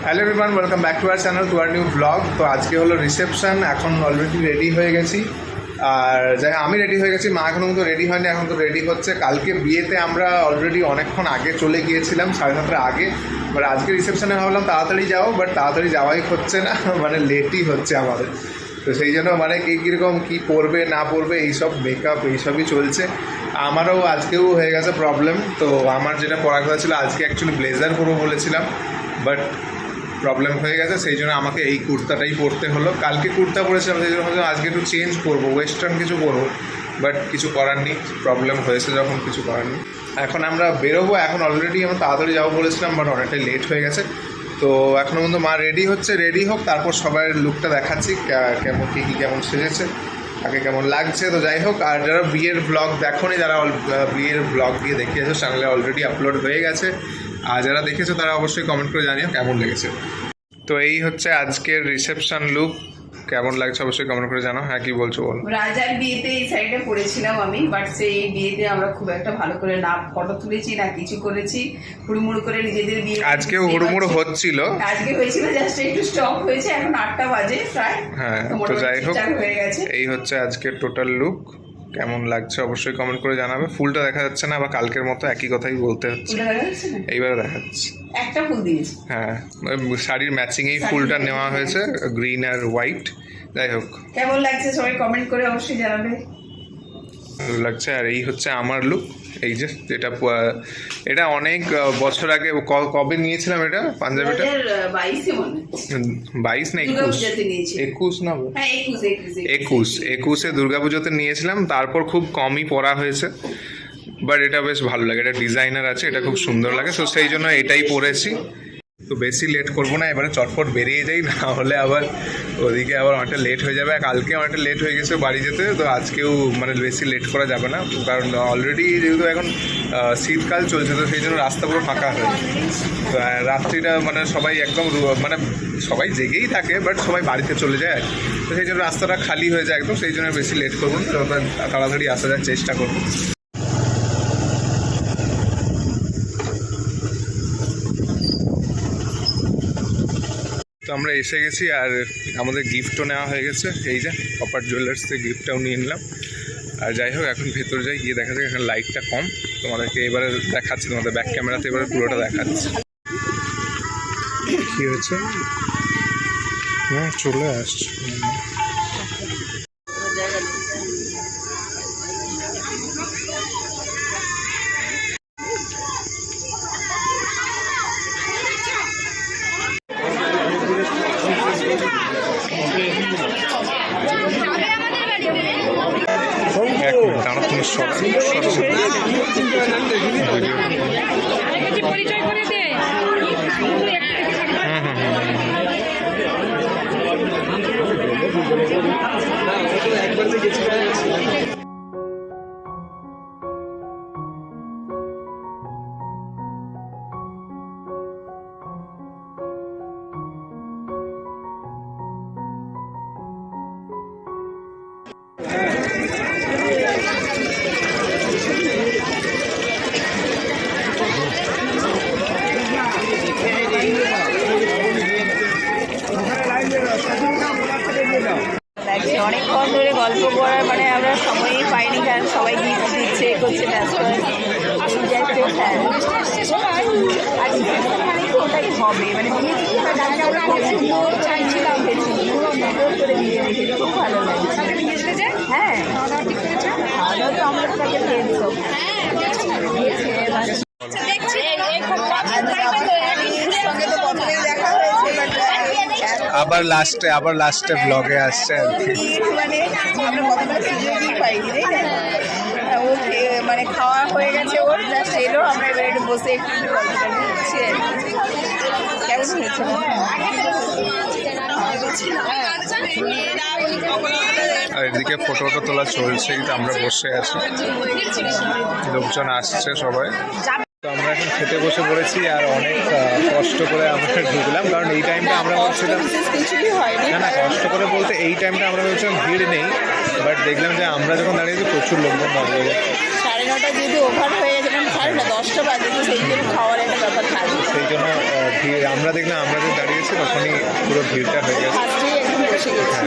Hello everyone, welcome back to our channel, to our new blog. তো আজকে হলো reception, এখন অলরেডি রেডি হয়ে গেছি। আর যাই আমি রেডি হয়ে গেছি, মা এখনও কিন্তু রেডি হয়নি, এখন তো রেডি হচ্ছে। কালকে বিয়েতে আমরা অলরেডি অনেকক্ষণ আগে চলে গিয়েছিলাম, 7:30 আগে। বাট আজকে রিসেপশনে ভাবলাম তাড়াতাড়ি যাও, বাট তাড়াতাড়ি যাওয়াই হচ্ছে না, মানে লেটই হচ্ছে আমাদের। তো সেই জন্য মানে কে কীরকম কী পরবে না পরবে এইসব মেকআপ এইসবই চলছে। আমারও আজকেও হয়ে গেছে প্রবলেম। তো আমার যেটা পরার কথা ছিল, আজকে অ্যাকচুয়ালি ব্লেজার পরবো বলেছিলাম, বাট প্রবলেম হয়ে গেছে, সেই জন্য আমাকে এই কুর্তাটাই পরতে হলো। কালকে কুর্তা পরেছিলাম, সেই জন্য আজকে একটু চেঞ্জ করবো, ওয়েস্টার্ন কিছু করবো, বাট কিছু করার নেই, প্রবলেম হয়েছে যখন কিছু করার নেই। এখন আমরা বেরোবো, এখন অলরেডি আমরা তাড়াতাড়ি যাবো বলেছিলাম, বাট অনেকটাই লেট হয়ে গেছে। তো এখনও পর্যন্ত মা রেডি হচ্ছে, রেডি হোক তারপর সবার লুকটা দেখাচ্ছি, কেমন কী কেমন সেজেছে, আগে কেমন লাগছে। তো যাই হোক, আর যারা বিয়ের ব্লগ দেখোনি, যারা বিয়ের ব্লগ গিয়ে দেখিয়েছো, চ্যানেলে অলরেডি আপলোড হয়ে গেছে। আর যারা দেখেছো তারা অবশ্যই কমেন্ট করে জানিও কেমন লেগেছে। তো এই হচ্ছে আজকের রিসেপশন লুক, কেমন লাগছে অবশ্যই কমেন্ট করে জানাও। হ্যাঁ, কি বলছো বল। রাজার বিয়েতে এই শাড়িটা পরেছিলাম আমি, বাট সেই বিয়েতে আমরা খুব একটা ভালো করে না ফটো তুলেছি না কিছু করেছি, হুড়মুড় করে নিজেদের বিয়ে। আজকেও হুড়মুড় হচ্ছিল, আজকে হয়েছিল, জাস্ট একটু স্টপ হয়েছে, এখন 8টা বাজে প্রায়। হ্যাঁ, তো যাই হোক হয়ে গেছে। এই হচ্ছে আজকের টোটাল লুক, কেমন লাগছে অবশ্যই কমেন্ট করে জানাবে। ফুলটা দেখা যাচ্ছে না, বা কালকের মতো একই কথাই বলতে হচ্ছে, এইবারে দেখা যাচ্ছে একটা ফুল দিয়েছি। হ্যাঁ, শাড়ির ম্যাচিং এই ফুলটা নেওয়া হয়েছে, গ্রিন আর হোয়াইট। যাই হোক, কেমন লাগছে সবাই কমেন্ট করে অবশ্যই জানাবে। ভালো লাগছে। আর এই হচ্ছে আমার লুক, এই যে এটা অনেক বছর আগে কবে নিয়েছিলাম এটা, পাঞ্জাবিটা 22 না 21 না 21 দুর্গাপুজোতে নিয়েছিলাম। তারপর খুব কমই পরা হয়েছে, বাট এটা বেশ ভালো লাগে, এটা ডিজাইনার আছে, এটা খুব সুন্দর লাগে। তো সেই জন্য এটাই পরেছি। তো বেশি লেট করবো না, এবারে চটপট বেরিয়ে যাই, না হলে আবার ওদিকে আবার অনেকটা লেট হয়ে যাবে। কালকে অনেকটা লেট হয়ে গেছে বাড়ি যেতে, তো আজকেও মানে বেশি লেট করা যাবে না, কারণ অলরেডি যেহেতু এখন শীতকাল চলছে, তো সেই জন্য রাস্তা পুরো ফাঁকা হয়ে যায়। তো রাত্রিটা মানে সবাই একদম মানে সবাই জেগেই থাকে, বাট সবাই বাড়িতে চলে যায় আর কি। তো সেই জন্য রাস্তাটা খালি হয়ে যায় একদম, সেই জন্য বেশি লেট করবো না, তাড়াতাড়ি আসা যাওয়ার চেষ্টা করবো। তো আমরা এসে গেছি, আর আমাদের গিফটও নেওয়া হয়ে গেছে, এই যে কপার জুয়েলার্স থেকে গিফটটাও নিয়ে নিলাম। আর যাই হোক, এখন ভেতরে যাই, গিয়ে দেখা যায় এখানে লাইটটা কম, তোমাদেরকে এবারে দেখাচ্ছি, তোমাদের ব্যাক ক্যামেরাতে এবারে পুরোটা দেখাচ্ছি। কী হয়েছে, হ্যাঁ চলে আসছে। পরিচয় করে দে। অনেকক্ষণ ধরে গল্প করার মানে আমরা সময়ই পাইনি, কারণ সবাই গিফট দিচ্ছে করছে, ব্যস্ত ওটাই হবে, মানে সুন্দর চাইছিলাম, করে বিয়ে দেখে খুব ভালো লাগছে। হ্যাঁ, খাওয়া তো আমরা তাকে খেয়ে দিত। আবার লাস্টে ব্লগে আসছে আর কি, মানে আমরা কতটা সুযোগই পাইনি, তাই না? ও মানে খাওয়া হয়ে গেছে, ওর জাস্ট এলো, আমরা এবার একটু বসে একটু কেমন হয়েছে। আর এদিকে ফটো তোলা চলছে, কিন্তু আমরা বসে আছি, লোকজন আসছে সবাই। তো আমরা এখন খেতে বসে পড়েছি, আর অনেক কষ্ট করে আমরা ঢুকলাম, কারণ এই টাইমটা আমরা ভাবছিলাম না কষ্ট করে বলতে এই টাইমটা আমরা ভাবছিলাম ভিড় নেই, বাট দেখলাম যে আমরা যখন দাঁড়িয়েছি প্রচুর লোকজন দাঁড়িয়ে। 9:30 যেহেতু ওভার হয়ে গেছে, না 10টা বাজে, তো সেই জন্য খাওয়ার একটা ব্যাপার থাকবে। সেই জন্য ভিড়, আমরা দেখলাম আমরা যে দাঁড়িয়েছি তখনই পুরো ভিড়টা হয়ে গেছে। ফার্স্টেই একদম বসে গেছি।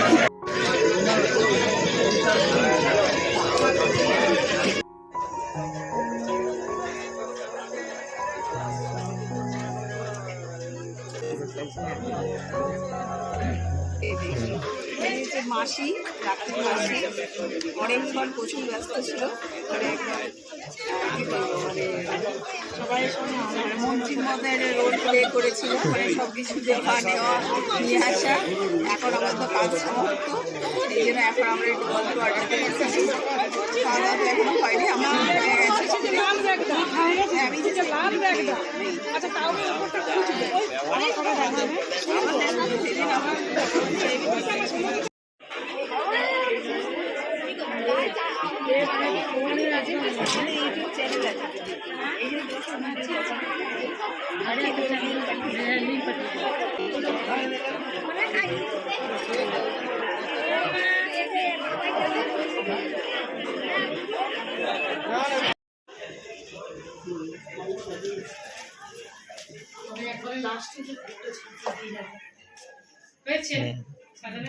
এই যে মাসি, ডাক্তার মাসি অনেকক্ষণ প্রচুর ব্যস্ত ছিল, মানে কি বলবো, মানে সবাই মানে মন্ত্রীর মতো একটা রোল প্লে করেছিল, মানে সব কিছু দেওয়া নেওয়া নিয়ে আসা। এখন আমার তো কাজ সমাপ্ত, এই জন্য এখন আমরা একটু গল্প আড্ডাতে এসেছি। খাওয়া দাওয়া তো এখনো হয়নি, আমরা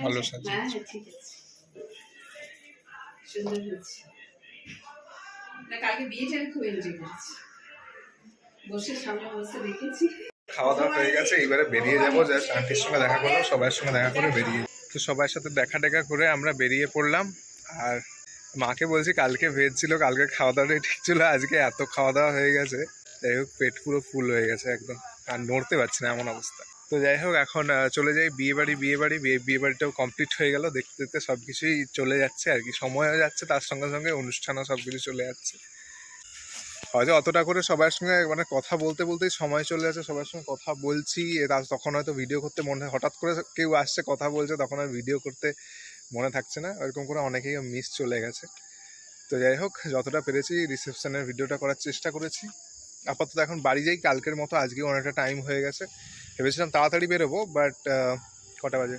ভালো সাজি। হ্যাঁ ঠিক আছে, সুন্দর হয়েছে। কালকে বিয়েটা খুব এনজয় করেছি, বসে সামনে বসে দেখেছি। খাওয়া দাওয়া হয়ে গেছে, এইবারে বেরিয়ে যাবো। জাস্ট আন্টির সঙ্গে দেখা করলাম, সবার সঙ্গে দেখা করে বেরিয়ে, তো সবার সাথে দেখা টেকা করে আমরা বেরিয়ে পড়লাম। আর মাকে বলছি কালকে ভেজ ছিল, কালকে খাওয়া দাওয়াটাই ঠিক ছিল, আজকে এত খাওয়া দাওয়া হয়ে গেছে, যাই হোক পেট পুরো ফুল হয়ে গেছে একদম, আর নড়তে পারছি না এমন অবস্থা। তো যাই হোক এখন চলে যাই বিয়ে বাড়িটাও কমপ্লিট হয়ে গেল, দেখতে দেখতে সব কিছুই চলে যাচ্ছে আর কি, সময় হয়ে যাচ্ছে, তার সঙ্গে সঙ্গে অনুষ্ঠানও সব কিছু চলে যাচ্ছে। হয়তো অতটা করে সবার সঙ্গে মানে কথা বলতে বলতেই সময় চলে যাচ্ছে, সবার সঙ্গে কথা বলছি, তখন হয়তো ভিডিও করতে মনে, হঠাৎ করে কেউ আসছে কথা বলছে, তখন আর ভিডিও করতে মনে থাকছে না, এরকম করে অনেকেই মিস চলে গেছে। তো যাই হোক যতটা পেরেছি রিসেপশনের ভিডিওটা করার চেষ্টা করেছি। আপাতত এখন বাড়ি যাই, কালকের মতো আজকেও অনেকটা টাইম হয়ে গেছে, ভেবেছিলাম তাড়াতাড়ি বেরোবো, বাট কটা বাজে,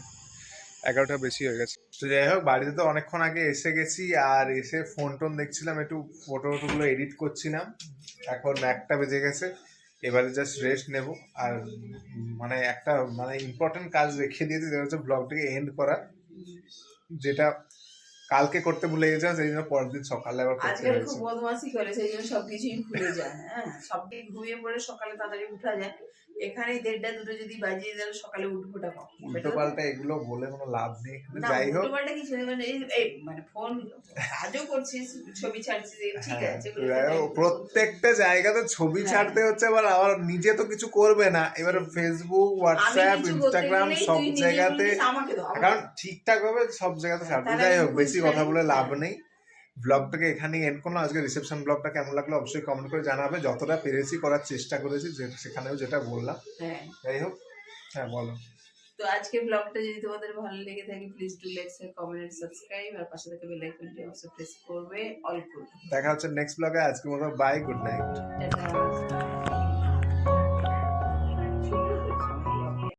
11টা বেশি হয়ে গেছে। তো যাই হোক বাড়িতে তো অনেকক্ষণ আগে এসে গেছি, আর এসে ফোন টোন দেখছিলাম, একটু ফটোগুলো এডিট করছিলাম, এখন 1টা বেজে গেছে, এবারে জাস্ট রেস্ট নেব। আর মানে একটা মানে ইম্পর্টেন্ট কাজ রেখে দিয়েছি, যেটা হচ্ছে ব্লগটাকে এন্ড করা, যেটা কালকে করতে ভুলে গেছিলাম, সেই জন্য পরের দিন সকালে আবার করতে আজকে হয়েছে। খুব বদমাশি করে, সেই জন্য সবকিছুই ভুলে যায়। হ্যাঁ, সবটাই ঘুমিয়ে পড়ে সকালে তাড়াতাড়ি উঠা যায়, এখানে 1:30 2টো যদি বাজিয়ে দিলে সকালে উঠবোটা কম। উল্টো পাল্টা এগুলো বলে কোনো লাভ নেই, যাই হোক উল্টো পাল্টা কিছু নেই, মানে এই মানে ফোন কাজও করছিস, ছবি ছাড়ছিস, ঠিক আছে, প্রত্যেকটা জায়গাতে ছবি ছাড়তে হচ্ছে, আবার নিজে তো কিছু করবে না, এবারে ফেসবুক, হোয়াটসঅ্যাপ, ইনস্টাগ্রাম সব জায়গাতে, কারণ ঠিকঠাক ভাবে সব জায়গাতে ছাড়তে। যাই হোক বেশি কথা বলে লাভ নেই, ব্লগটাকে এখানেই এন্ড করলাম। আজকে রিসেপশন ব্লগটা কেমন লাগলো অবশ্যই কমেন্ট করে জানাবে, যতটা পেরেছি করার চেষ্টা করেছি, সেখানেও যেটা বললাম। যাই হোক, হ্যাঁ বলো। তো আজকের ব্লগটা যদি তোমাদের ভালো লেগে থাকে, please do like, share, comment, subscribe, আর পাশে থাকা বেল আইকনটি অবশ্যই প্রেস করবে, অল করবে। দেখা হচ্ছে নেক্সট ব্লগে, আজকের মতো বাই, গুড নাইট। টাটা।